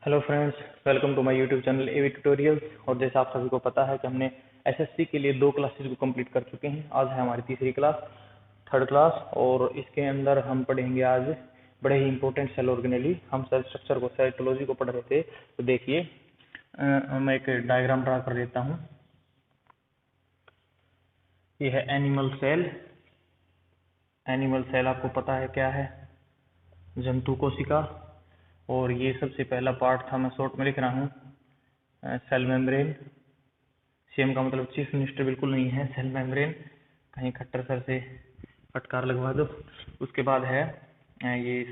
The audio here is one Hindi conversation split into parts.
Hello friends, welcome to my YouTube channel AV tutorials. और जैसा आप सभी को पता है कि हमने एसएससी के लिए 2 क्लासेस को कंप्लीट कर चुके हैं। आज है हमारी तीसरी क्लास, थर्ड क्लास, और इसके अंदर हम पढ़ेंगे आज बड़े ही इंपॉर्टेंट सेल ऑर्गेनेली। हम सेल स्ट्रक्चर को, साइटोलॉजी को पढ़ रहे थे। तो देखिए, मैं एक डायग्राम ड्रा कर देता हूँ। ये है एनिमल सेल। एनिमल सेल आपको पता है क्या है? जंतु कोशिका। और ये सबसे पहला पार्ट था, मैं शॉर्ट में लिख रहा हूँ, सेल मेम्ब्रेन। सीएम का मतलब चीफ मिनिस्टर बिल्कुल नहीं है, सेल मेम्ब्रेन। कहीं खट्टर सर से फटकार लगवा दो। उसके बाद है ये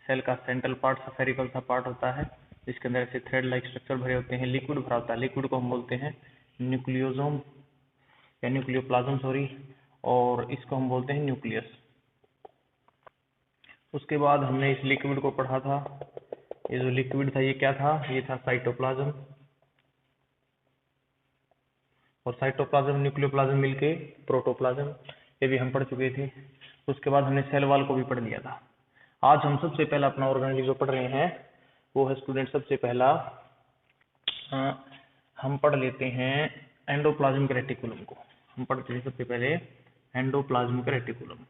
सेल का सेंट्रल पार्ट, सफेरिकल सा पार्ट होता है, जिसके अंदर ऐसे थ्रेड लाइक स्ट्रक्चर भरे होते हैं, लिक्विड भरा होता है। लिक्विड को हम बोलते हैं न्यूक्लियोसोम या न्यूक्लियोप्लाज्म, सॉरी, और इसको हम बोलते हैं न्यूक्लियस। उसके बाद हमने इस लिक्विड को पढ़ा था। ये जो लिक्विड था ये क्या था? ये था साइटोप्लाज्म। और साइटोप्लाज्म न्यूक्लियोप्लाज्म मिलके प्रोटोप्लाज्म, ये भी हम पढ़ चुके थे। उसके बाद हमने सेल वॉल को भी पढ़ लिया था। आज हम सबसे पहला अपना ऑर्गेनेल जो पढ़ रहे हैं वो है स्टूडेंट, सबसे पहला हम पढ़ लेते हैं एंडोप्लाज्मिक रेटिकुलम को। हम पढ़ते हैं सबसे पहले एंडोप्लाज्मिक रेटिकुलम।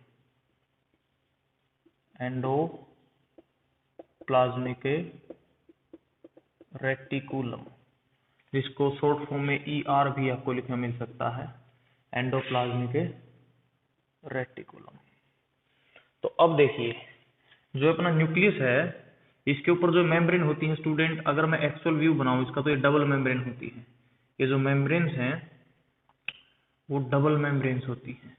एंडोप्लाज्मिक रेटिकुलम, जिसको शॉर्ट फॉर्म में ER भी आपको लिखना मिल सकता है, एंडोप्लाज्मिक रेटिकुलम। तो अब देखिए, जो अपना न्यूक्लियस है, इसके ऊपर जो मेम्ब्रेन होती है स्टूडेंट, अगर मैं एक्चुअल व्यू बनाऊं इसका तो ये डबल मेम्ब्रेन होती है। ये जो मेम्ब्रेन्स हैं वो डबल मेम्ब्रेन्स होती हैं।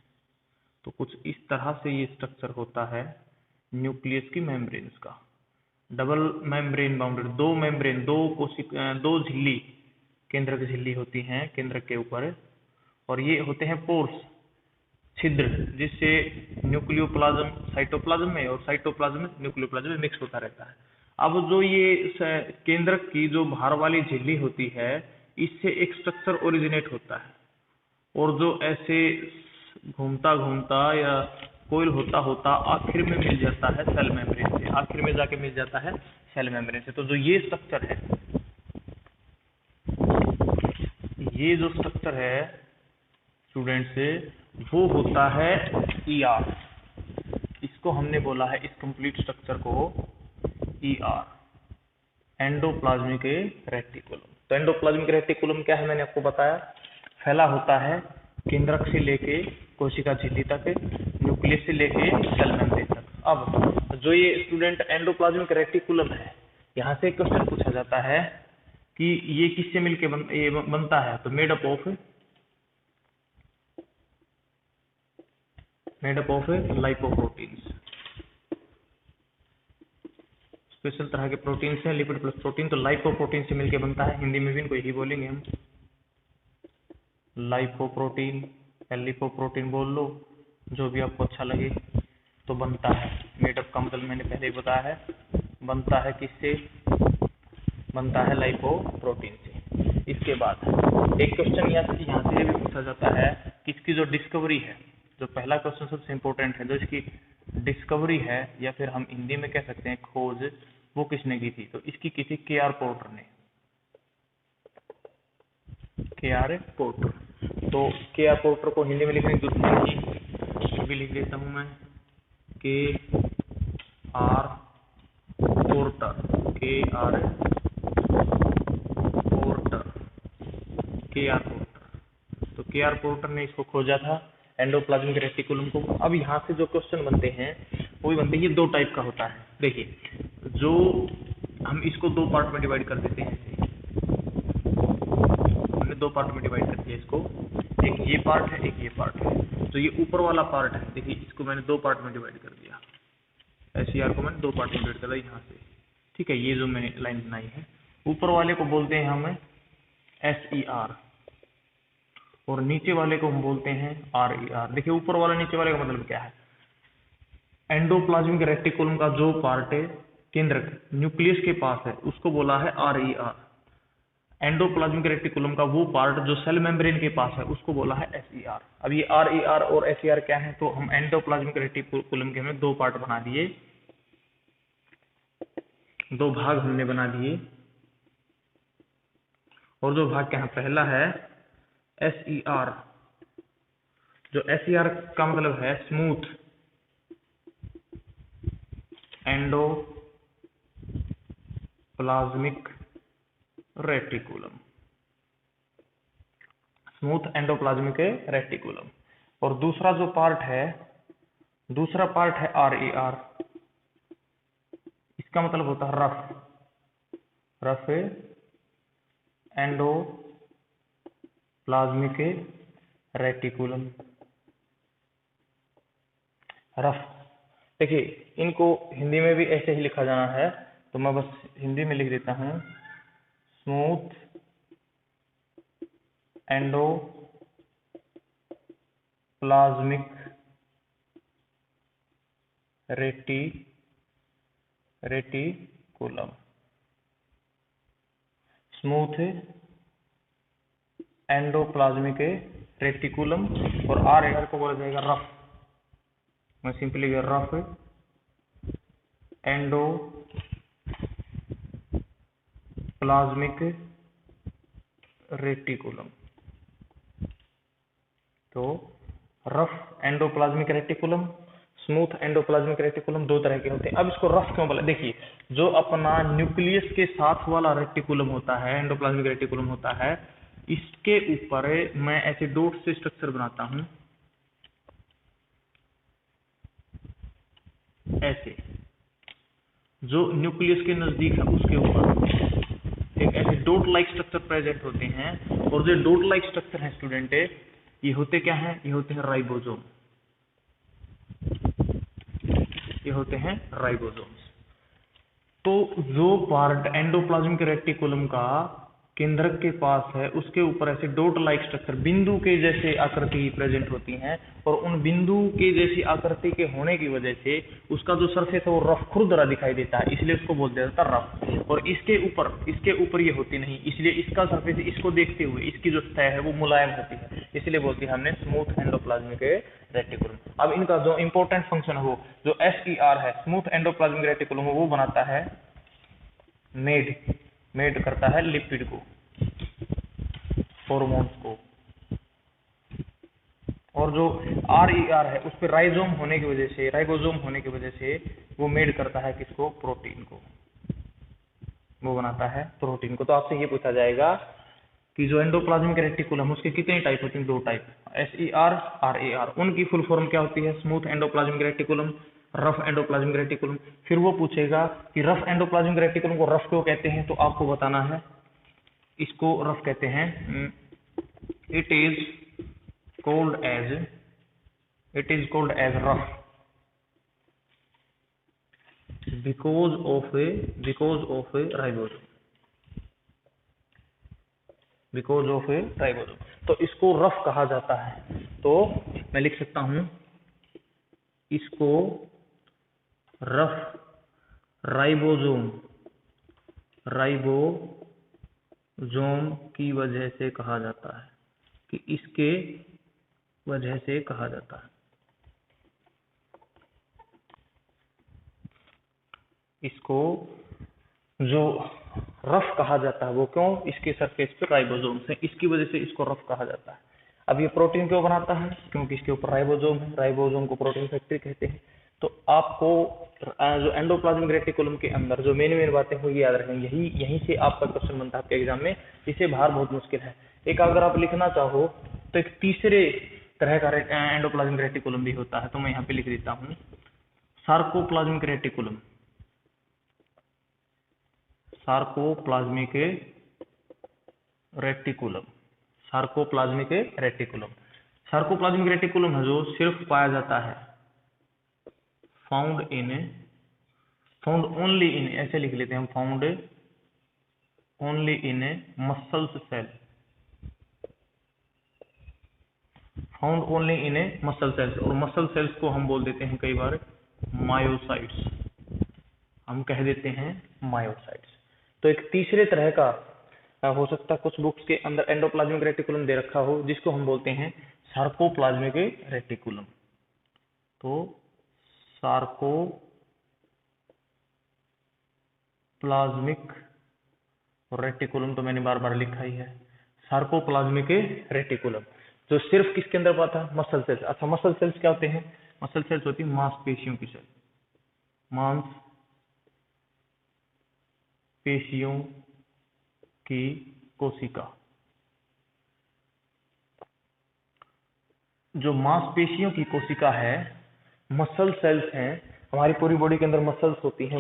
तो कुछ इस तरह से ये स्ट्रक्चर होता है न्यूक्लियस की मेम्ब्रेन्स का। डबल मेम्ब्रेन बाउंडेड, दो मेम्ब्रेन, दो झिल्ली, केंद्रक झिल्ली होती हैं केंद्रक के ऊपर, और ये होते हैं पोर्स, छिद्र, जिससे न्यूक्लियोप्लाज्म साइटोप्लाज्म में और साइटोप्लाज्म में न्यूक्लियोप्लाज्म में मिक्स होता रहता है। अब जो ये केंद्रक की जो बाहर वाली झिल्ली होती है, इससे एक स्ट्रक्चर ओरिजिनेट होता है, और जो ऐसे घूमता घूमता या कोइल होता होता आखिर में मिल जाता है सेल मेम्ब्रेन से, आखिर में जाके मिल जाता है सेल मेम्ब्रेन से। तो जो ये स्ट्रक्चर है, ये जो स्ट्रक्चर है स्टूडेंट से, वो होता है ER। इसको हमने बोला है, इस कंप्लीट स्ट्रक्चर को ER, एंडोप्लाज्मिक रेटिकुलम। तो एंडोप्लाज्मिक रेटिकुलम क्या है, मैंने आपको बताया, फैला होता है केंद्रक से लेके कोशिका झिल्ली तक, न्यूक्लियस से लेके सेल मेम्ब्रेन तक। अब जो ये स्टूडेंट एंडोप्लाज्मिक रेटिकुलम है, यहाँ से क्वेश्चन पूछा जाता है कि ये किससे मिलके बनता है? तो made up of lipoproteins. Special तरह के प्रोटीन्स हैं, लिपिड प्लस प्रोटीन। तो लाइपोप्रोटीन से मिलके बनता है। हिंदी में भी इनको यही बोलेंगे हम, लाइपोप्रोटीन या लिपोप्रोटीन बोल लो, जो भी आपको अच्छा लगे। तो बनता है, मेडअप का मतलब मैंने पहले ही बताया है, बनता है किससे? बनता है लाइपोप्रोटीन से। इसके बाद एक क्वेश्चन यहाँ से ये भी पूछा जाता है कि इसकी जो डिस्कवरी है, जो पहला क्वेश्चन सबसे इंपॉर्टेंट है, जो इसकी डिस्कवरी है, या फिर हम हिंदी में कह सकते हैं खोज, वो किसने की थी? तो इसकी की थी KR पोर्टर ने, KR पोर्टर। तो KR पोर्टर को हिंदी में लिखने की जरूरत नहीं, तो भी लिख देता हूं मैं KR porter, KR porter, KR porter. तो KR पोर्टर ने इसको खोजा था, एंडोप्लाज्मिक रेटिकुलम को। अब यहाँ से जो क्वेश्चन बनते हैं वो भी बनते हैं, ये 2 टाइप का होता है। देखिए, जो हम इसको 2 पार्ट में डिवाइड कर देते हैं, हमने 2 पार्ट में डिवाइड कर दिया इसको, एक ये पार्ट है, एक ये पार्ट है। तो ये ऊपर वाला पार्ट है, देखिए इसको मैंने 2 पार्ट में डिवाइड कर दिया, SER को मैंने 2 पार्ट में डिवाइड कर दिया यहाँ से, ठीक है। ये जो मैंने लाइन बनाई है, ऊपर वाले को बोलते हैं हम SER, और नीचे वाले को हम बोलते हैं RER। देखिए, ऊपर वाला नीचे वाले का मतलब क्या है? एंडोप्लाज्मिक रेटिकुलम का जो पार्ट है केंद्रक न्यूक्लियस के पास है, उसको बोला है RER। एंडोप्लाज्मिक रेटिकुलम का वो पार्ट जो सेल मेम्ब्रेन के पास है, उसको बोला है SER। अब ये RER और SER क्या है? तो हम एंडोप्लाज्मिक रेटिकुलम के हमने 2 पार्ट बना दिए, 2 भाग हमने बना दिए। और जो भाग यहाँ पहला है SER, जो SER का मतलब है smooth endoplasmic reticulum, smooth endoplasmic reticulum. और दूसरा जो पार्ट है, दूसरा पार्ट है RER, इसका मतलब होता है रफ एंडोप्लाज्मिक रेटिकुलम। रफ, देखिए इनको हिंदी में भी ऐसे ही लिखा जाना है, तो मैं बस हिंदी में लिख देता हूं, smooth endoplasmic reticulum, smooth endoplasmic reticulum. और RER को बोला जाएगा रफ, मैं सिंपली रफ एंडोप्लाज्मिक रेटिकुलम। तो rough endoplasmic reticulum, smooth endoplasmic reticulum दो तरह के होते हैं। अब इसको रफ क्यों बोला, देखिए जो अपना न्यूक्लियस के साथ वाला रेटिकुलम होता है, एंडोप्लाज्मिक रेटिकुलम होता है, इसके ऊपर मैं ऐसे डॉट से स्ट्रक्चर बनाता हूं, ऐसे जो न्यूक्लियस के नजदीक है उसके ऊपर एक ऐसे डॉट लाइक स्ट्रक्चर प्रेजेंट होते हैं। और जो डॉट लाइक स्ट्रक्चर है स्टूडेंट, ये होते क्या हैं, ये होते हैं राइबोसोम, ये होते हैं राइबोसोम्स। तो जो पार्ट एंडोप्लाज्मिक रेटिकुलम का केंद्रक के पास है, उसके ऊपर ऐसे डॉट लाइक स्ट्रक्चर बिंदु के जैसे आकृति प्रेजेंट होती हैं, और उन बिंदु के जैसी आकृति के होने की वजह से उसका जो सरफेस है वो रफ खुरदरा दिखाई देता है, इसलिए उसको बोलते जाता है रफ। और इसके ऊपर ये होती नहीं, इसलिए इसका सरफेस इसको देखते हुए इसकी जो सतह है वो मुलायम होती है, इसलिए बोलते हैं हमने स्मूथ एंडोप्लाज्मिक रेटिकुलम। अब इनका जो इंपॉर्टेंट फंक्शन है वो जो SER है, स्मूथ एंडोप्लाज्मिक रेटिकुलम, वो बनाता है मेड करता है लिपिड को, हॉर्मोन्स को। और जो RER है उस पर राइबोसोम होने की वजह से वो मेड करता है किसको, प्रोटीन को, वो बनाता है प्रोटीन को। तो आपसे ये पूछा जाएगा कि जो एंडोप्लाज्मिक रेटिकुलम उसके कितने टाइप होते हैं, दो टाइप, SER RER। उनकी फुल फॉर्म क्या होती है, smooth endoplasmic reticulum, rough endoplasmic reticulum. फिर वो पूछेगा कि रफ एंडोप्लाज्मिक रेटिकुलम को रफ क्यों कहते हैं, तो आपको बताना है इसको रफ कहते हैं, it is called as rough because of ribosome, तो इसको रफ कहा जाता है। तो मैं लिख सकता हूं इसको रफ राइबोसोम की वजह से कहा जाता है, कि इसके वजह से कहा जाता है। इसको जो रफ कहा जाता है वो क्यों, इसके सरफेस पे राइबोसोम है, इसकी वजह से इसको रफ कहा जाता है। अब ये प्रोटीन क्यों बनाता है, क्योंकि इसके ऊपर राइबोसोम है, राइबोसोम को प्रोटीन फैक्ट्री कहते हैं। तो आपको जो एंडोप्लाज्मिक रेटिकुलम के अंदर जो मेन बातें हो ये याद रखेंगे, यहीं से आपका क्वेश्चन बनता है आपके एग्जाम में, इसे बाहर बहुत मुश्किल है। एक अगर आप लिखना चाहो तो एक तीसरे तरह का एंडोप्लाज्मिक रेटिकुलम भी होता है, तो मैं यहाँ पे लिख देता हूँ सार्कोप्लाज्मिक रेटिकुलम, सार्कोप्लाज्मिक रेटिकुलम है जो सिर्फ पाया जाता है, फाउंड ओनली इन, ऐसे लिख लेते हैं हम, found only in muscles cell, found only in muscle cells. और मसल सेल्स को हम बोल देते हैं कई बार मायोसाइट्स, हम कह देते हैं मायोसाइट्स। तो एक तीसरे तरह का हो सकता है कुछ बुक्स के अंदर एंडोप्लाज्मिक रेटिकुलम दे रखा हो, जिसको हम बोलते हैं सार्कोप्लाज्मिक रेटिकुलम। तो सार्कोप्लाज्मिक और रेटिकुलम तो मैंने बार बार लिखा ही है, सार्कोप्लाज्मिक रेटिकुलम, जो सिर्फ किसके अंदर पाता है, मसल सेल्स। अच्छा, मसल सेल्स क्या होते हैं, मसल सेल्स होती है मांसपेशियों की सेल, मांसपेशियों की कोशिका। जो मांसपेशियों की कोशिका है, मसल सेल्स हैं, हमारी पूरी बॉडी के अंदर मसल्स होती हैं,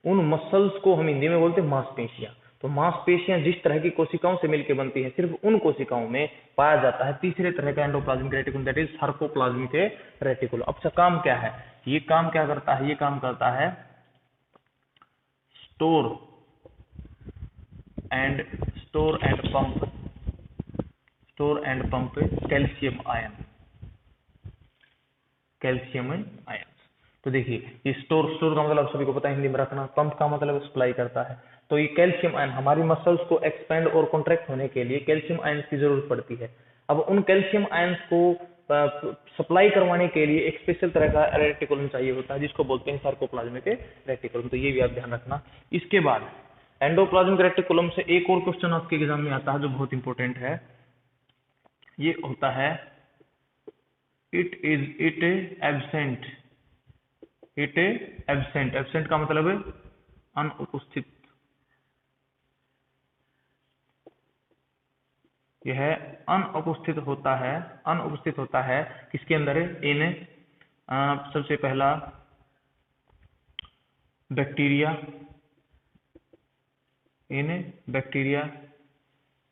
उन मसल्स को हम हिंदी में बोलते हैं मांसपेशियां। तो मांसपेशियां जिस तरह की कोशिकाओं से मिलकर बनती है, सिर्फ उन कोशिकाओं में पाया जाता है तीसरे तरह का endoplasmic reticulum, that is sarcoplasmic reticulum. अब काम क्या है, ये काम क्या करता है, ये काम करता है store and pump calcium ion. तो देखिए, ये स्टोर का मतलब सभी को पता है हिंदी में रखना, पंप का मतलब सप्लाई करता है। तो ये कैल्शियम आयन हमारी मसल्स को एक्सपेंड और कॉन्ट्रैक्ट होने के लिए कैल्शियम आयन की जरूरत पड़ती है। अब उन कैल्शियम आयंस को सप्लाई करवाने के लिए एक स्पेशल तरह का रेटिकुलम चाहिए होता है, जिसको बोलते हैं सार्कोप्लाज्मिक रेटिकुलम। तो ये भी आप ध्यान रखना। इसके बाद एंडोप्लाज्मिक रेटिकुलम से एक और क्वेश्चन आपके एग्जाम में आता है जो बहुत इंपॉर्टेंट है, ये होता है इट एब्सेंट का मतलब है अनुपस्थित। यह अनुपस्थित होता है किसके अंदर है, इन सबसे पहला bacteria,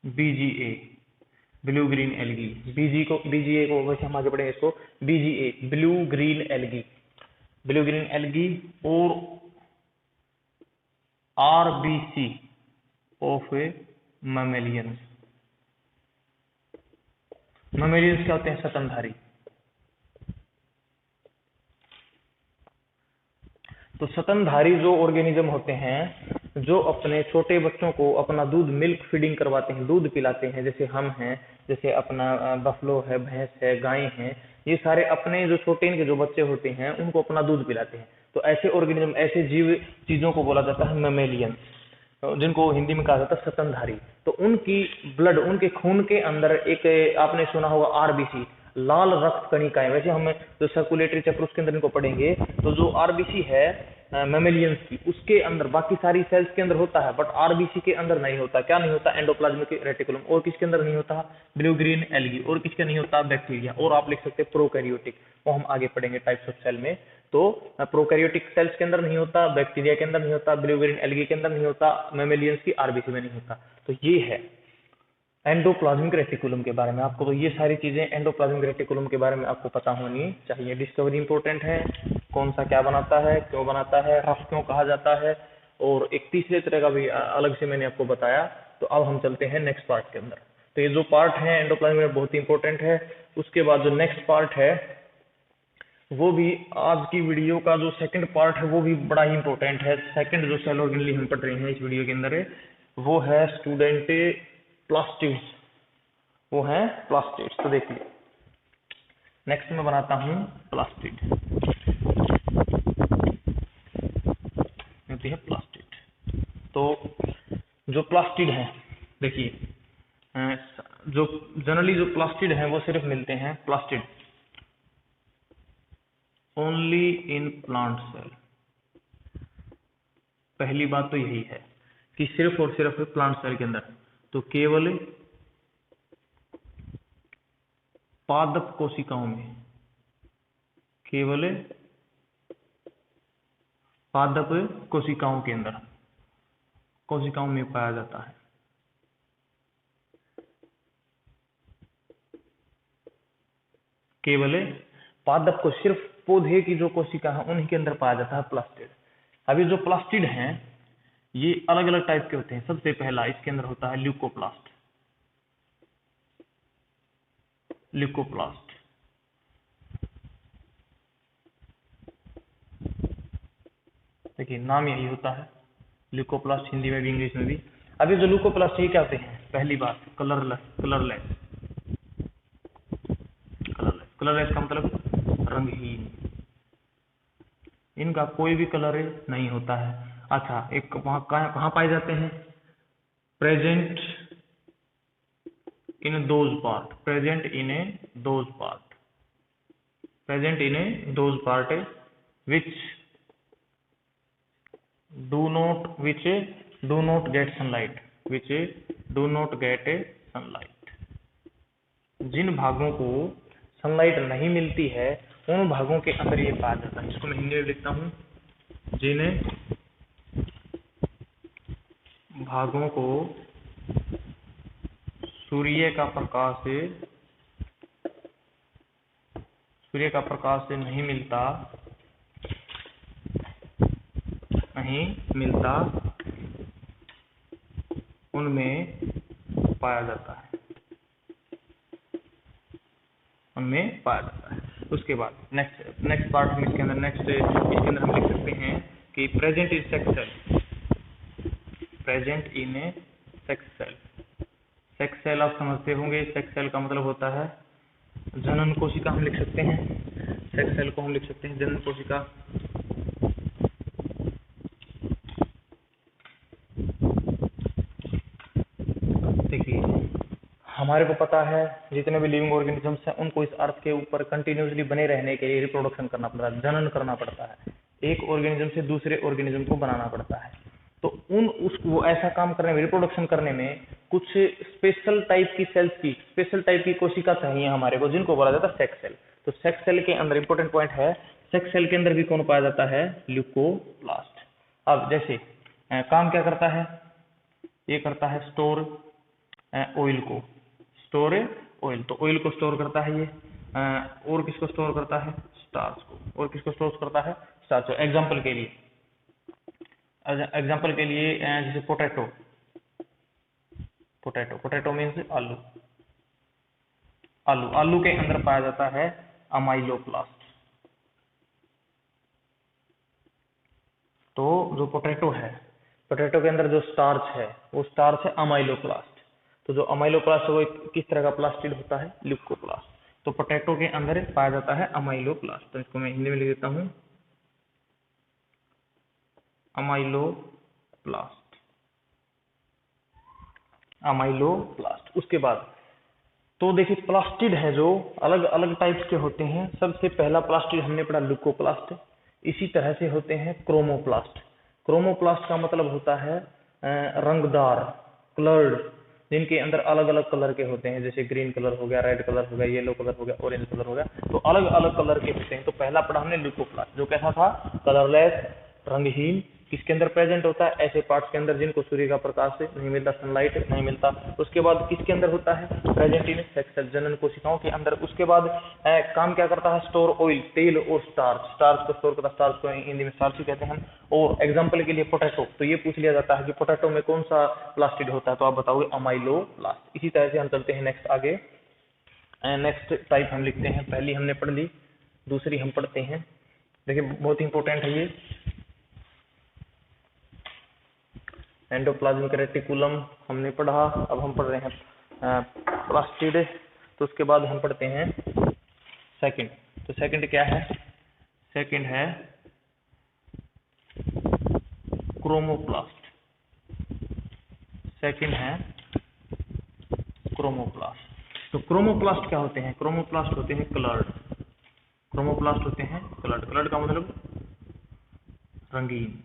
BGA blue green algae. BGA को वैसे हम आगे बढ़ेंगे, इसको BGA ब्लू ग्रीन एल्गी और RBC ऑफ मैमेलियंस क्या होते हैं, स्तनधारी। तो स्तनधारी जो ऑर्गेनिज्म होते हैं, जो अपने छोटे बच्चों को अपना दूध मिल्क फीडिंग करवाते हैं, दूध पिलाते हैं, जैसे हम हैं, जैसे अपना बफलो है, भैंस है, गायें हैं, ये सारे अपने जो छोटे इनके जो बच्चे होते हैं उनको अपना दूध पिलाते हैं। तो ऐसे ऑर्गेनिज्म, ऐसे जीव चीजों को बोला जाता है मैमेलियन, जिनको हिंदी में कहा जाता है स्तनधारी। तो उनकी ब्लड, उनके खून के अंदर एक आपने सुना होगा RBC, लाल रक्त कणिकाएं। वैसे हम जो सर्कुलेटरी चक्र उसके अंदर इनको पढ़ेंगे, तो जो RBC है मैमेलियंस की, उसके अंदर बाकी सारी सेल्स के अंदर होता है, बट RBC के अंदर नहीं होता। क्या नहीं होता, एंडोप्लाज्मिक रेटिकुलम। और किसके अंदर नहीं होता, ब्लू ग्रीन एल्गी। और किसके नहीं होता, बैक्टीरिया। और आप लिख सकते हैं प्रोकैरियोटिक, वो हम आगे पढ़ेंगे टाइप्स ऑफ सेल में। तो प्रोकैरियोटिक सेल्स के अंदर नहीं होता, बैक्टीरिया के अंदर नहीं होता, ब्लू ग्रीन एल्गी के अंदर नहीं होता, मैमेलियंस की RBC में नहीं होता। तो ये है एंडोप्लाज्मिक रेटिकुलम के बारे में। आपको तो ये सारी चीजें एंडोप्लाज्मिक रेटिकुलम के बारे में आपको पता होनी चाहिए। डिस्कवरी इंपॉर्टेंट है, कौन सा क्या बनाता है, क्यों बनाता है, रफ क्यों कहा जाता है, और एक तीसरे तरह का भी अलग से मैंने आपको बताया। तो अब हम चलते हैं नेक्स्ट पार्ट के अंदर। तो ये जो पार्ट है एंडोप्लाज्मिक बहुत ही इंपॉर्टेंट है। उसके बाद जो नेक्स्ट पार्ट है, वो भी आज की वीडियो का जो सेकंड पार्ट है वो भी बड़ा ही इंपॉर्टेंट है। सेकंड जो सेल ऑर्गेनेली हम पढ़ रहे हैं इस वीडियो के अंदर वो है स्टूडेंट प्लास्टिड्स, वो है प्लास्टिड्स। तो देखिए, नेक्स्ट मैं बनाता हूं प्लास्टिड, होती है प्लास्टिड। तो जो प्लास्टिड है, देखिए जो जनरली जो प्लास्टिड है वो सिर्फ मिलते हैं plastid only in plant cell. पहली बात तो यही है कि सिर्फ और सिर्फ प्लांट सेल के अंदर। तो केवल पादप कोशिकाओं में, केवल पादप कोशिकाओं के अंदर, कोशिकाओं में पाया जाता है। केवल पादप को, सिर्फ पौधे की जो कोशिका है उन्हीं के अंदर पाया जाता है प्लास्टिड। अभी जो प्लास्टिड हैं ये अलग अलग टाइप के होते हैं। सबसे पहला इसके अंदर होता है ल्यूकोप्लास्ट। देखिए नाम यही होता है ल्यूकोप्लास्ट, हिंदी में भी इंग्लिश में भी। अभी जो ल्यूकोप्लास्ट ये क्या होते हैं, पहली बात कलरलेस का मतलब रंगहीन, इनका कोई भी कलर नहीं होता है। अच्छा, एक वहां कहाँ पाए जाते हैं, present in those part, present in a those part, present in a those part which do not get sunlight, which do not get a sunlight। जिन भागों को सनलाइट नहीं मिलती है उन भागों के अंदर ये पाया जाता है। इसको मैं हिंदी में लिखता हूं, जिन भागों को सूर्य का प्रकाश से नहीं मिलता उनमें पाया जाता है, उसके बाद नेक्स्ट पार्ट हम इसके अंदर हम लिख सकते हैं कि प्रेजेंट इन सेक्स सेल आप समझते होंगे। सेक्स सेल का मतलब होता है जनन कोशिका, हम लिख सकते हैं सेक्स सेल को, हम लिख सकते हैं जनन कोशिका। देखिए हमारे को पता है जितने भी लिविंग ऑर्गेनिजम्स हैं उनको इस अर्थ के ऊपर कंटिन्यूसली बने रहने के लिए रिप्रोडक्शन करना पड़ता है, जनन करना पड़ता है, एक ऑर्गेनिज्म से दूसरे ऑर्गेनिज्म को बनाना पड़ता है। तो वो ऐसा काम करने में, रिप्रोडक्शन करने में कुछ स्पेशल टाइप की सेल्स की, स्पेशल टाइप की कोशिका चाहिए हमारे को, जिनको बोला जाता है सेक्स सेल। तो सेक्स सेल के अंदर इंपॉर्टेंट पॉइंट है, सेक्स सेल के अंदर भी कौन पाया जाता है, ल्यूकोप्लास्ट। अब जैसे काम क्या करता है, ये करता है स्टोर ऑयल को, तो ऑयल को स्टोर करता है ये, और किसको स्टोर करता है, स्टार्च को, और किसको स्टोर करता है, स्टार्च को। एग्जाम्पल के लिए जैसे पोटैटो मीन्स आलू के अंदर पाया जाता है अमाइलोप्लास्ट। तो जो पोटैटो के अंदर जो स्टार्च है वो स्टार्च है अमाइलोप्लास्ट। तो जो अमाइलोप्लास्ट वो किस तरह का प्लास्टिड होता है, ल्यूकोप्लास्ट। तो पोटैटो के अंदर पाया जाता है अमाइलोप्लास्ट। तो इसको मैं हिंदी में लिख देता हूं, अमाइलोप्लास्ट। उसके बाद तो देखिए प्लास्टिड है जो अलग अलग टाइप्स के होते हैं। सबसे पहला प्लास्टिड हमने पढ़ा ल्यूकोप्लास्ट। इसी तरह से होते हैं क्रोमोप्लास्ट। क्रोमोप्लास्ट का मतलब होता है रंगदार, कलर्ड, जिनके अंदर अलग अलग कलर के होते हैं, जैसे ग्रीन कलर हो गया, रेड कलर हो गया, येलो कलर हो गया, ऑरेंज कलर हो गया। तो अलग अलग कलर के होते हैं। तो पहला पढ़ा हमने ल्यूकोप्लास्ट, जो कैसा था, कलरलेस, रंगहीन। किसके अंदर प्रेजेंट होता है, ऐसे पार्ट्स के अंदर जिनको सूर्य का प्रकाश से नहीं मिलता, सनलाइट नहीं मिलता। उसके बाद किसके अंदर होता है, प्रेजेंट इन सेक्स सेल, जनन कोशिकाओं के अंदर। उसके बाद काम क्या करता है, स्टोर ऑयल, तेल और स्टार्च को स्टोर करता है। स्टार्च को हिंदी में स्टार्च ही कहते हैं। और एग्जाम्पल के लिए पोटैटो, तो ये पूछ लिया जाता है कि पोटैटो में कौन सा प्लास्टिड होता है, तो आप बताओगे अमाइलोप्लास्ट। इसी तरह से हम चलते हैं नेक्स्ट आगे। नेक्स्ट टाइप हम लिखते हैं, पहली हमने पढ़ ली, दूसरी हम पढ़ते हैं। देखिए बहुत इंपॉर्टेंट है ये, एंडोप्लाज्मिक रेटिकुलम हमने पढ़ा। अब हम पढ़ रहे हैं प्लास्टिड। तो उसके बाद हम पढ़ते हैं सेकंड। तो सेकंड क्या है, सेकंड है क्रोमोप्लास्ट। सेकंड है क्रोमोप्लास्ट। तो क्रोमोप्लास्ट क्या होते हैं, क्रोमोप्लास्ट होते हैं कलर्ड। क्रोमोप्लास्ट होते हैं कलर्ड। कलर्ड का मतलब रंगीन,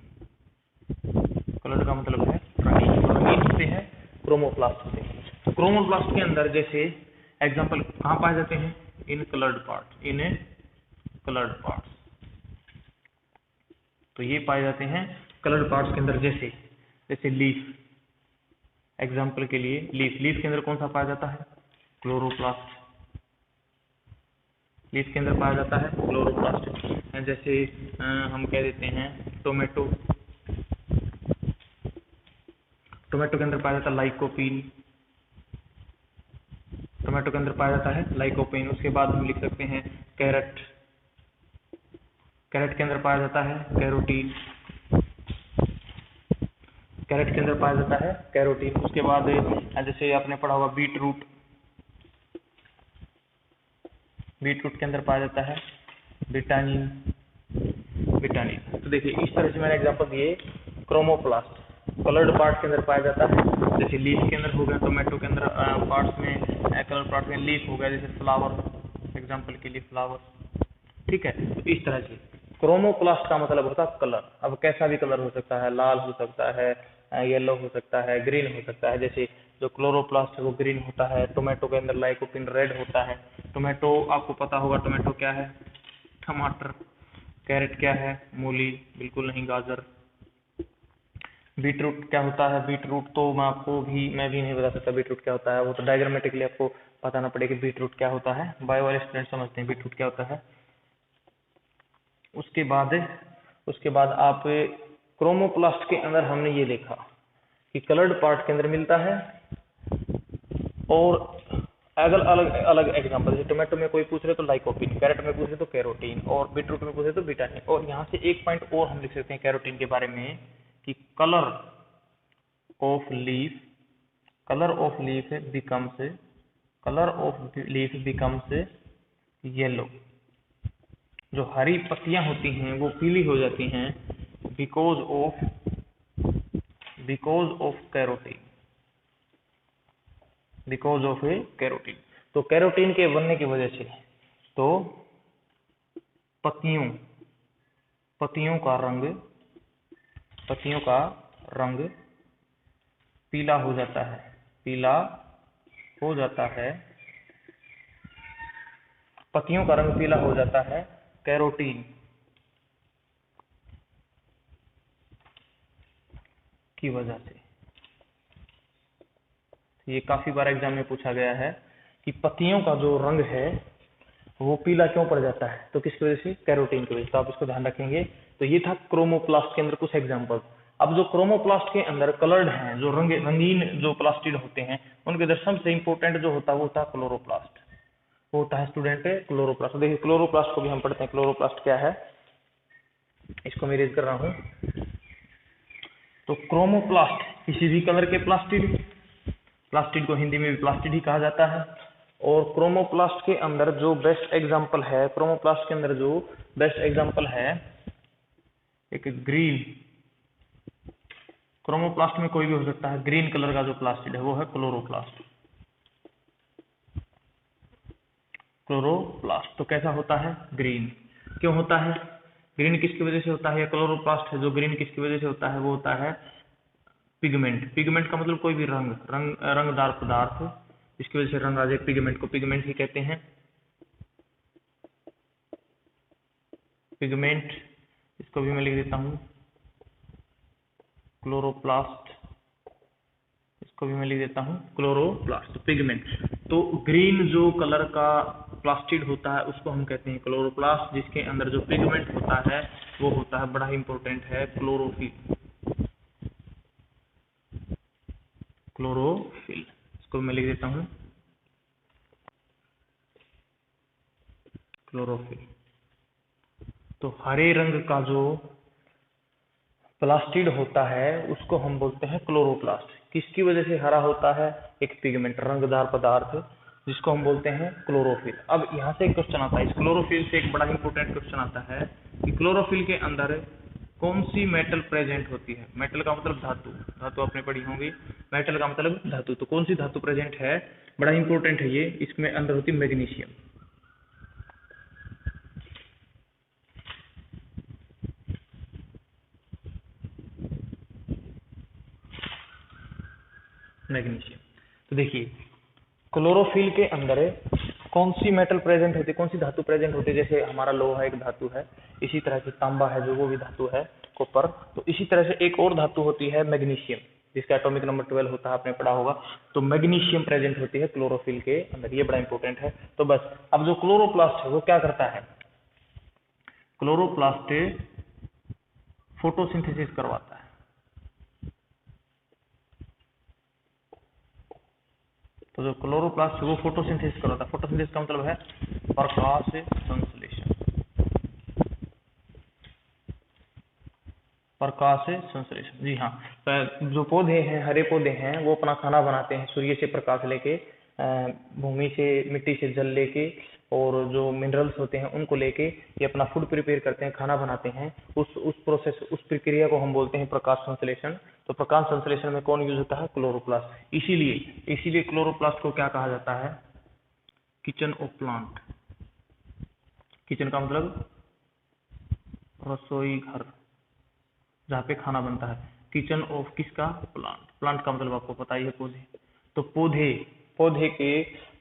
कलर का मतलब है रंगीन। रंगीन होते हैं क्रोमोप्लास्ट होते हैं। तो क्रोमोप्लास्ट के अंदर जैसे एग्जांपल कहाँ पाए जाते हैं, इन कलर्ड पार्ट्स। तो ये पाए जाते हैं कलर्ड पार्ट्स के अंदर, जैसे लीफ। एग्जांपल के लिए लीफ के अंदर कौन सा पाया जाता है, क्लोरोप्लास्ट। लीफ के अंदर पाया जाता है क्लोरोप्लास्ट। जैसे हम कह देते हैं टोमेटो के अंदर पाया जाता है लाइकोपीन। टोमेटो के अंदर पाया जाता है लाइकोपीन। उसके बाद हम लिख सकते हैं कैरेट के अंदर पाया जाता है कैरोटीन। कैरेट के अंदर पाया जाता है कैरोटीन। उसके बाद जैसे आपने पढ़ा होगा बीटरूट के अंदर पाया जाता है विटामिन। तो देखिए इस तरह से मैंने एग्जांपल दिए क्रोमोप्लास्ट, कलर्ड पार्ट के अंदर पाया जाता है, जैसे लीफ के अंदर हो गया, टोमेटो के अंदर पार्ट्स में कलर पार्ट में लीफ हो गया, जैसे फ्लावर, एग्जांपल के लिए फ्लावर, ठीक है। तो इस तरह से क्रोमोप्लास्ट का मतलब होता है कलर। अब कैसा भी कलर हो सकता है, लाल हो सकता है, येलो हो सकता है, ग्रीन हो सकता है। जैसे जो क्लोरोप्लास्ट है वो ग्रीन होता है, टोमेटो के अंदर लाइकोपिन रेड होता है। टोमेटो आपको पता होगा, टोमेटो क्या है, टमाटर। कैरेट क्या है, मूली, बिल्कुल नहीं, गाजर। बीटरूट क्या होता है, बीटरूट तो मैं भी नहीं बता सकता बीटरूट क्या होता है, वो तो डायग्रामेटिकली आपको बताना पड़ेगा बीटरूट क्या होता है। बायो वाले स्टूडेंट समझते हैं बीटरूट क्या होता है। उसके बाद आप क्रोमोप्लास्ट के अंदर हमने ये देखा कि कलर्ड पार्ट के अंदर मिलता है, और अगर अलग अलग एग्जांपल, जैसे टोमेटो में कोई पूछ रहे तो लाइकोपिन, कैरेट में पूछ रहे तो कैरोटीन, और बीटरूट में पूछे तो विटामिन। और यहाँ से एक पॉइंट और हम लिख सकते हैं कैरोटीन के बारे में कि colour of leaf becomes yellow. जो हरी पत्तियां होती हैं वो पीली हो जाती हैं बिकॉज ऑफ कैरोटीन। तो कैरोटीन के बनने की वजह से तो पत्तियों का रंग पीला हो जाता है, पत्तियों का रंग पीला हो जाता है कैरोटीन की वजह से। ये काफी बार एग्जाम में पूछा गया है कि पत्तियों का जो रंग है वो पीला क्यों पड़ जाता है, तो किसकी वजह से, कैरोटीन की वजह से। तो आप इसको ध्यान रखेंगे। तो ये था क्रोमोप्लास्ट के अंदर कुछ एग्जांपल। अब जो क्रोमोप्लास्ट के अंदर कलर्ड हैं, जो रंगीन जो प्लास्टिड होते हैं, उनके अंदर सबसे इंपॉर्टेंट जो होता है वो होता है क्लोरोप्लास्ट। वो होता है स्टूडेंट क्लोरोप्लास्ट। देखिए क्लोरोप्लास्ट को भी हम पढ़ते हैं, क्लोरोप्लास्ट क्या है, इसको मैं रेज कर रहा हूं। तो क्रोमोप्लास्ट किसी भी कलर के प्लास्टिड को हिंदी में भी प्लास्टिड ही कहा जाता है। और क्रोमोप्लास्ट के अंदर जो बेस्ट एग्जांपल है, एक ग्रीन, क्रोमोप्लास्ट में कोई भी हो सकता है, ग्रीन कलर का जो प्लास्टिड है वो है क्लोरोप्लास्ट। तो कैसा होता है, ग्रीन। क्यों होता है ग्रीन, किसकी वजह से होता है, क्लोरोप्लास्ट है जो ग्रीन किसकी वजह से होता है, वो होता है पिगमेंट का मतलब कोई भी रंगदार पदार्थ, इसकी वजह से रंग आ जाए, पिगमेंट को पिगमेंट ही कहते हैं। पिगमेंट, इसको भी मैं लिख देता हूं क्लोरोप्लास्ट, इसको भी मैं लिख देता हूं क्लोरोप्लास्ट, पिगमेंट। तो ग्रीन जो कलर का प्लास्टिड होता है उसको हम कहते हैं क्लोरोप्लास्ट, जिसके अंदर जो पिगमेंट होता है वो होता है, बड़ा इंपॉर्टेंट है, क्लोरोफिल। इसको मैं लिख देता हूं क्लोरोफिल। तो हरे रंग का जो प्लास्टिड होता है उसको हम बोलते हैं क्लोरोप्लास्ट। किसकी वजह से हरा होता है, एक पिगमेंट, रंगदार पदार्थ, जिसको हम बोलते हैं क्लोरोफिल। अब यहाँ से एक क्वेश्चन आता है, इस क्लोरोफिल से एक बड़ा इंपॉर्टेंट क्वेश्चन आता है कि क्लोरोफिल के अंदर कौन सी मेटल प्रेजेंट होती है। मेटल का मतलब धातु आपने पढ़ी होंगी, मेटल का मतलब धातु। तो कौन सी धातु प्रेजेंट है, बड़ा इंपॉर्टेंट है ये। इसमें अंदर होती है मैग्नीशियम। तो देखिए क्लोरोफिल के अंदर कौन सी मेटल प्रेजेंट होती है, कौन सी धातु प्रेजेंट होती है। जैसे हमारा लोहा एक धातु है, इसी तरह से तांबा है जो वो भी धातु है, कॉपर। तो इसी तरह से एक और धातु होती है मैग्नीशियम, जिसका एटॉमिक नंबर 12 होता है, आपने पढ़ा होगा। तो मैग्नीशियम प्रेजेंट होती है क्लोरोफिल के अंदर, ये बड़ा इंपॉर्टेंट है। तो बस अब जो क्लोरोप्लास्ट है वो क्या करता है, क्लोरोप्लास्ट फोटोसिंथेसिस करवाता है। तो जो क्लोरोप्लास्ट वो फोटोसिंथेसिस करवाता है। फोटोसिंथेसिस का मतलब है प्रकाश संश्लेषण। जी हाँ, जो पौधे हैं, हरे पौधे हैं, वो अपना खाना बनाते हैं सूर्य से प्रकाश लेके, भूमि से, मिट्टी से जल लेके, और जो मिनरल्स होते हैं उनको लेके ये अपना फूड प्रिपेयर करते हैं, खाना बनाते हैं। उस प्रक्रिया को हम बोलते हैं प्रकाश संश्लेषण। तो प्रकाश संश्लेषण में कौन यूज होता है? क्लोरोप्लास्ट। इसीलिए क्लोरोप्लास्ट को क्या कहा जाता है? Kitchen of plant. किचन का मतलब रसोई घर, जहाँ पे खाना बनता है। किचन ऑफ किसका? प्लांट। प्लांट का मतलब आपको पता ही है, पौधे। तो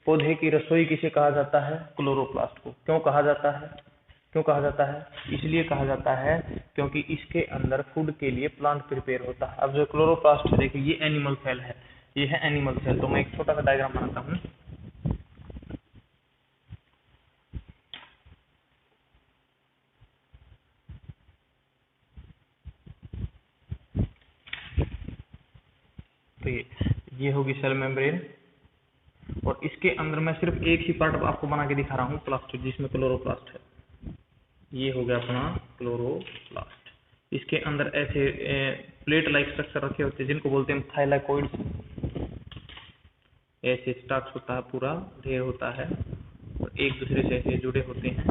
पौधे की रसोई किसे कहा जाता है? क्लोरोप्लास्ट को। क्यों कहा जाता है? इसलिए कहा जाता है क्योंकि इसके अंदर फूड के लिए प्लांट प्रिपेयर होता है। अब जो क्लोरोप्लास्ट है, देखिए ये एनिमल सेल है, ये है एनिमल सेल। तो मैं एक छोटा सा डायग्राम बनाता हूँ। तो ये होगी सेल मेम्ब्रेन, और इसके अंदर मैं सिर्फ एक ही पार्ट आपको बना के दिखा रहा हूँ, प्लास्टिड, जिसमें क्लोरोप्लास्ट है। ये हो गया अपना क्लोरोप्लास्ट। इसके अंदर ऐसे प्लेट लाइक स्ट्रक्चर रखे होते हैं जिनको बोलते हैं थाइलाकोइड्स। ऐसे स्टार्च होता है, पूरा ढेर होता है और एक दूसरे से ऐसे जुड़े होते हैं,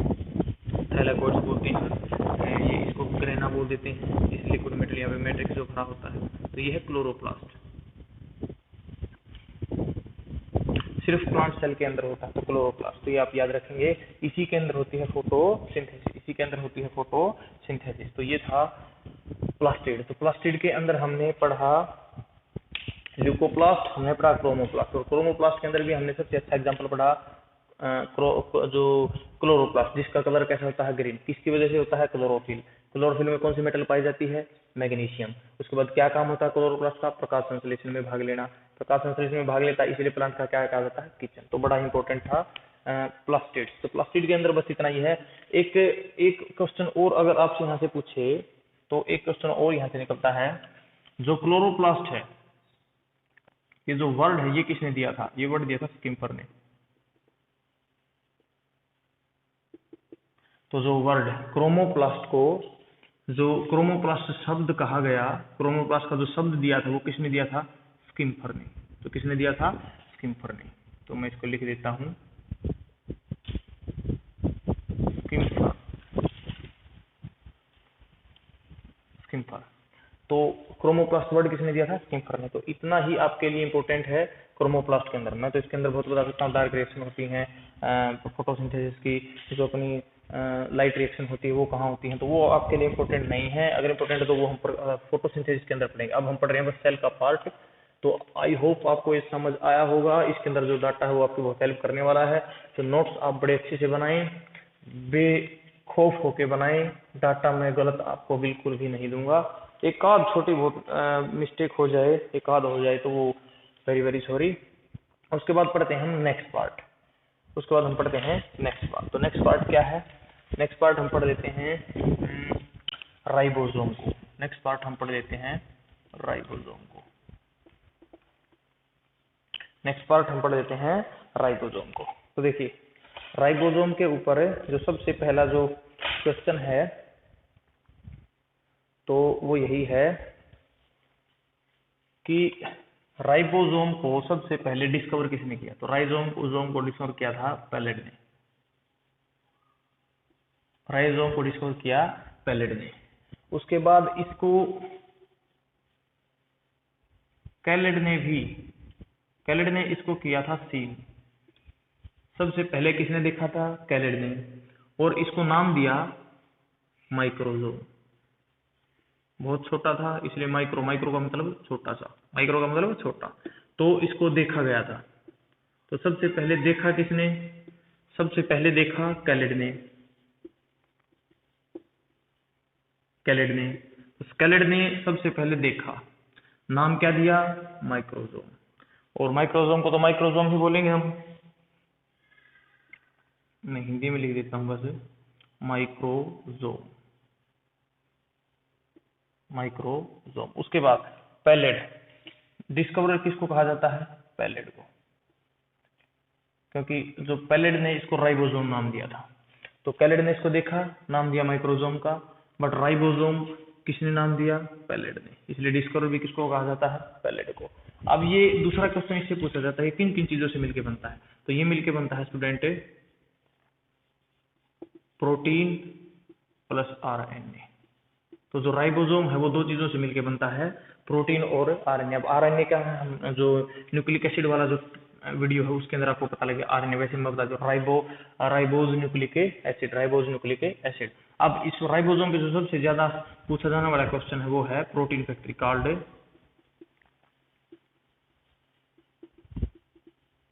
थाइलाकोइड्स बोलते हैं। ये इसको ग्रेना बोल देते हैं। इस लिक्विड मेटेरियल में मैट्रिक्स जो भरा होता है, तो ये है क्लोरोप्लास्ट। सिर्फ प्लांट सेल के अंदर होता है तो क्लोरोप्लास्ट। तो ये आप याद रखेंगे। इसी के अंदर होती है फोटोसिंथेसिस। तो ये था प्लास्टिड। तो प्लास्टिड के अंदर हमने पढ़ा ल्यूकोप्लास्ट, हमने पढ़ा क्रोमोप्लास्ट, और क्रोमोप्लास्ट के अंदर भी हमने सबसे अच्छा एग्जांपल पढ़ा जो क्लोरोप्लास्ट, जिसका कलर कैसा होता है? ग्रीन। किसकी वजह से होता है? क्लोरोफिल। क्लोरोफिल में कौन सी मेटल पाई जाती है? मैग्नीशियम। उसके बाद क्या काम होता है क्लोरोप्लास्ट का? प्रकाश संश्लेषण में भाग लेना। प्रकाश संश्लेषण में भाग लेता है, इसलिए प्लांट का क्या कहा जाता है? किचन। तो बड़ा इंपॉर्टेंट था प्लास्टिड। तो प्लास्टिड के अंदर बस इतना ही है। एक क्वेश्चन और अगर आपसे यहाँ से पूछे, तो एक क्वेश्चन और यहाँ से निकलता है, जो क्लोरोप्लास्ट है, ये जो वर्ड है, ये किसने दिया था? ये वर्ड दिया था स्किम्पर ने। तो जो वर्ड क्रोमोप्लास्ट को, जो क्रोमोप्लास्ट शब्द कहा गया, क्रोमोप्लास्ट का जो शब्द दिया था वो किसने दिया था? स्किम्पर ने। तो किसने दिया था? स्किम्पर ने। तो मैं इसको लिख देता हूं, स्किम्पर। तो क्रोमोप्लास्ट वर्ड किसने दिया था? स्किम्पर ने। तो इतना ही आपके लिए इंपॉर्टेंट है क्रोमोप्लास्ट के अंदर। मैं तो इसके अंदर बहुत बता सकता हूँ, डार्क रिएक्शन होती हैं, फोटोसिंथेसिस की जो अपनी लाइट रिएक्शन होती है वो कहाँ होती है, तो वो आपके लिए इंपॉर्टेंट नहीं है। अगर इंपॉर्टेंट है तो वो हम फोटोसिंथेसिस के अंदर पढ़ेंगे। अब हम पढ़ रहे हैं बस सेल का पार्ट। तो आई होप आपको ये समझ आया होगा। इसके अंदर जो डाटा है वो आपकी बहुत हेल्प करने वाला है। तो नोट्स आप बड़े अच्छे से बनाएं, बेखौफ होके बनाएं। डाटा मैं गलत आपको बिल्कुल भी नहीं दूंगा। एक आध छोटी बहुत मिस्टेक हो जाए, एक आध हो जाए, तो वो वेरी वेरी सॉरी। उसके बाद पढ़ते हैं हम नेक्स्ट पार्ट। तो नेक्स्ट पार्ट क्या है? नेक्स्ट पार्ट हम पढ़ लेते हैं राइबोसोम को। तो देखिए, राइबोसोम के ऊपर जो सबसे पहला जो क्वेश्चन है, तो वो यही है कि राइबोसोम को सबसे पहले डिस्कवर किसने किया? तो राइबोसोम को डिस्कवर किया था पैलेट ने। उसके बाद इसको कैलेड ने इसको किया था सील। सबसे पहले किसने देखा था? कैलेड ने। और इसको नाम दिया माइक्रोजोम। बहुत छोटा था इसलिए माइक्रो का मतलब छोटा सा, छोटा। तो इसको देखा गया था। तो सबसे पहले देखा किसने? सबसे पहले देखा कैलेड ने। कैलेड ने सबसे पहले देखा, नाम क्या दिया? माइक्रोजोम। और माइक्रोजोम को तो माइक्रोजोम ही बोलेंगे हम। मैं हिंदी में लिख देता हूं बस, माइक्रोजोम। उसके बाद पैलेट। डिस्कवरर किसको कहा जाता है? पैलेट को, क्योंकि जो पैलेट ने इसको राइबोसोम नाम दिया था। तो कैलेड ने इसको देखा, नाम दिया माइक्रोजोम का, बट राइबोसोम किसने नाम दिया? पैलेट ने। इसलिए डिस्कवर भी किसको कहा जाता है? पैलेट को। अब ये दूसरा क्वेश्चन इससे पूछा जाता है, किन किन चीजों से मिलकर बनता है? तो ये मिलकर बनता है स्टूडेंट प्रोटीन प्लस आरएनए। तो जो राइबोसोम है वो दो चीजों से मिलकर बनता है, प्रोटीन और आरएनए। अब आरएनए क्या है, हम जो न्यूक्लिक एसिड वाला जो वीडियो है उसके अंदर आपको पता लगे आरएनए, वैसे मैं बता दूं ribose nucleic acid, ribose nucleic acid. अब इस राइबोसोम पे जो सबसे ज्यादा पूछा जाने वाला क्वेश्चन है वो है protein factory, called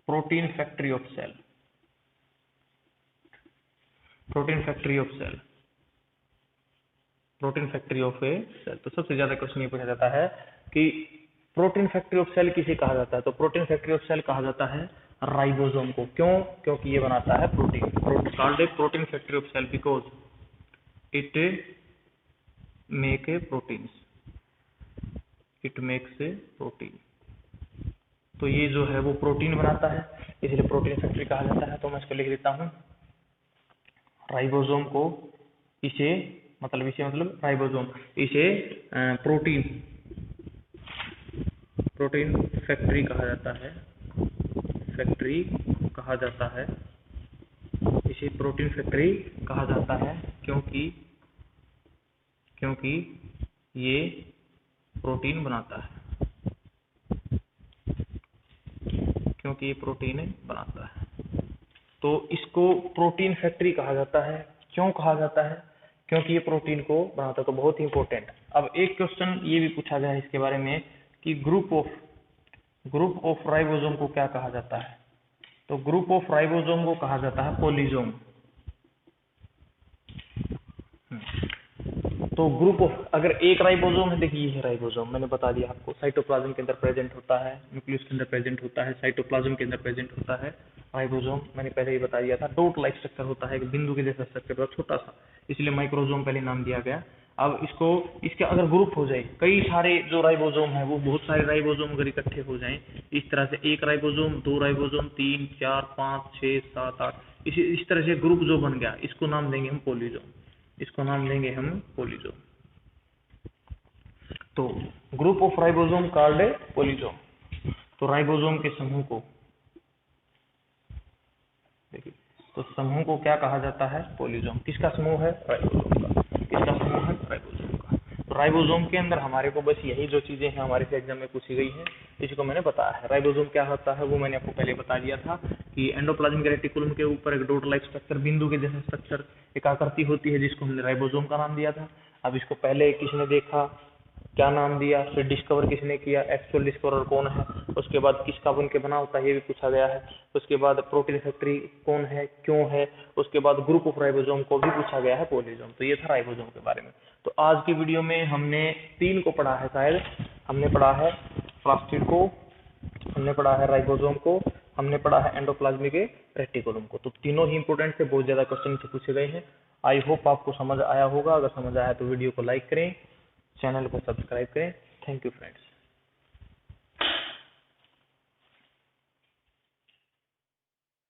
protein factory of cell, protein factory of cell, protein factory of a cell. तो सबसे ज्यादा क्वेश्चन ये पूछा जाता है कि प्रोटीन फैक्ट्री ऑफ सेल किसे कहा जाता है। तो प्रोटीन फैक्ट्री ऑफ सेल कहा जाता है राइबोसोम को। क्यों? क्योंकि ये बनाता है protein. Called protein factory of cell because it make a proteins, it makes a protein. तो ये जो है वो प्रोटीन बनाता है, इसलिए प्रोटीन फैक्ट्री कहा जाता है। तो मैं इसको लिख देता हूं, राइबोसोम को इसे मतलब राइबोसोम इसे प्रोटीन फैक्ट्री कहा जाता है, फैक्ट्री कहा जाता है, इसे प्रोटीन फैक्ट्री कहा जाता है क्योंकि ये प्रोटीन बनाता है, क्योंकि ये प्रोटीन बनाता है। तो इसको प्रोटीन फैक्ट्री कहा जाता है। क्यों कहा जाता है? क्योंकि ये प्रोटीन को बनाता है। तो बहुत ही इंपॉर्टेंट। अब एक क्वेश्चन ये भी पूछा गया है इसके बारे में कि ग्रुप ऑफ राइबोसोम को क्या कहा जाता है। तो ग्रुप ऑफ राइबोसोम को कहा जाता है पॉलीसोम। तो ग्रुप ऑफ, अगर एक राइबोसोम है, देखिए ये है राइबोसोम, मैंने बता दिया आपको, साइटोप्लाज्म के अंदर प्रेजेंट होता है, न्यूक्लियस के अंदर प्रेजेंट होता है, साइटोप्लाज्म के अंदर प्रेजेंट होता है राइबोसोम। मैंने पहले ही बता दिया था, डॉट लाइक स्ट्रक्चर होता है, एक बिंदु के जैसा स्ट्रक्चर, छोटा सा, इसलिए माइक्रोसोम पहले नाम दिया गया। अब इसके अगर ग्रुप हो जाए, कई सारे जो राइबोसोम है वो बहुत सारे राइबोसोम अगर इकट्ठे हो जाएं इस तरह से, एक राइबोसोम, दो राइबोसोम, 3, 4, 5, 6, 7, 8, इस तरह से ग्रुप जो बन गया, इसको नाम देंगे हम पॉलीसोम, इसको नाम देंगे हम पॉलीसोम। तो group of ribosome called polysome. तो राइबोसोम के समूह को देखिए, तो समूह को क्या कहा जाता है? पॉलीसोम। किसका समूह है? राइबोसोम का। किसका समूह है? राइबोसोम का। तो राइबोसोम के अंदर हमारे को बस यही जो चीजें हैं हमारे से एग्जाम में पूछी गई है, इसी को मैंने बताया है। राइबोसोम क्या होता है वो मैंने आपको पहले बता दिया था कि एंडोप्लाज्मिक रेटिकुलम के ऊपर एक डॉट लाइक स्ट्रक्चर, बिंदु के जैसा स्ट्रक्चर, एक आकृति होती है जिसको हमने राइबोसोम का नाम दिया था। अब इसको पहले किसने देखा, क्या नाम दिया, फिर डिस्कवर किसने किया, एक्चुअल डिस्कवरर कौन है, उसके बाद किसका बन के बना होता है ये भी पूछा गया है, उसके बाद प्रोटीन फैक्ट्री कौन है, क्यों है, उसके बाद ग्रुप ऑफ राइबोसोम को भी पूछा गया है, पॉलीसोम। तो ये था राइबोसोम के बारे में। तो आज की वीडियो में हमने 3 को पढ़ा है, शायद हमने पढ़ा है प्लास्टिड को, हमने पढ़ा है राइबोसोम को, हमने पढ़ा है एंडोप्लाज्मिक रेटिकुलम को। तो तीनों ही इंपोर्टेंट थे, बहुत ज्यादा क्वेश्चन से पूछे गए हैं। आई होप आपको समझ आया होगा। अगर समझ आया तो वीडियो को लाइक करें, चैनल को सब्सक्राइब करें। Thank you friends.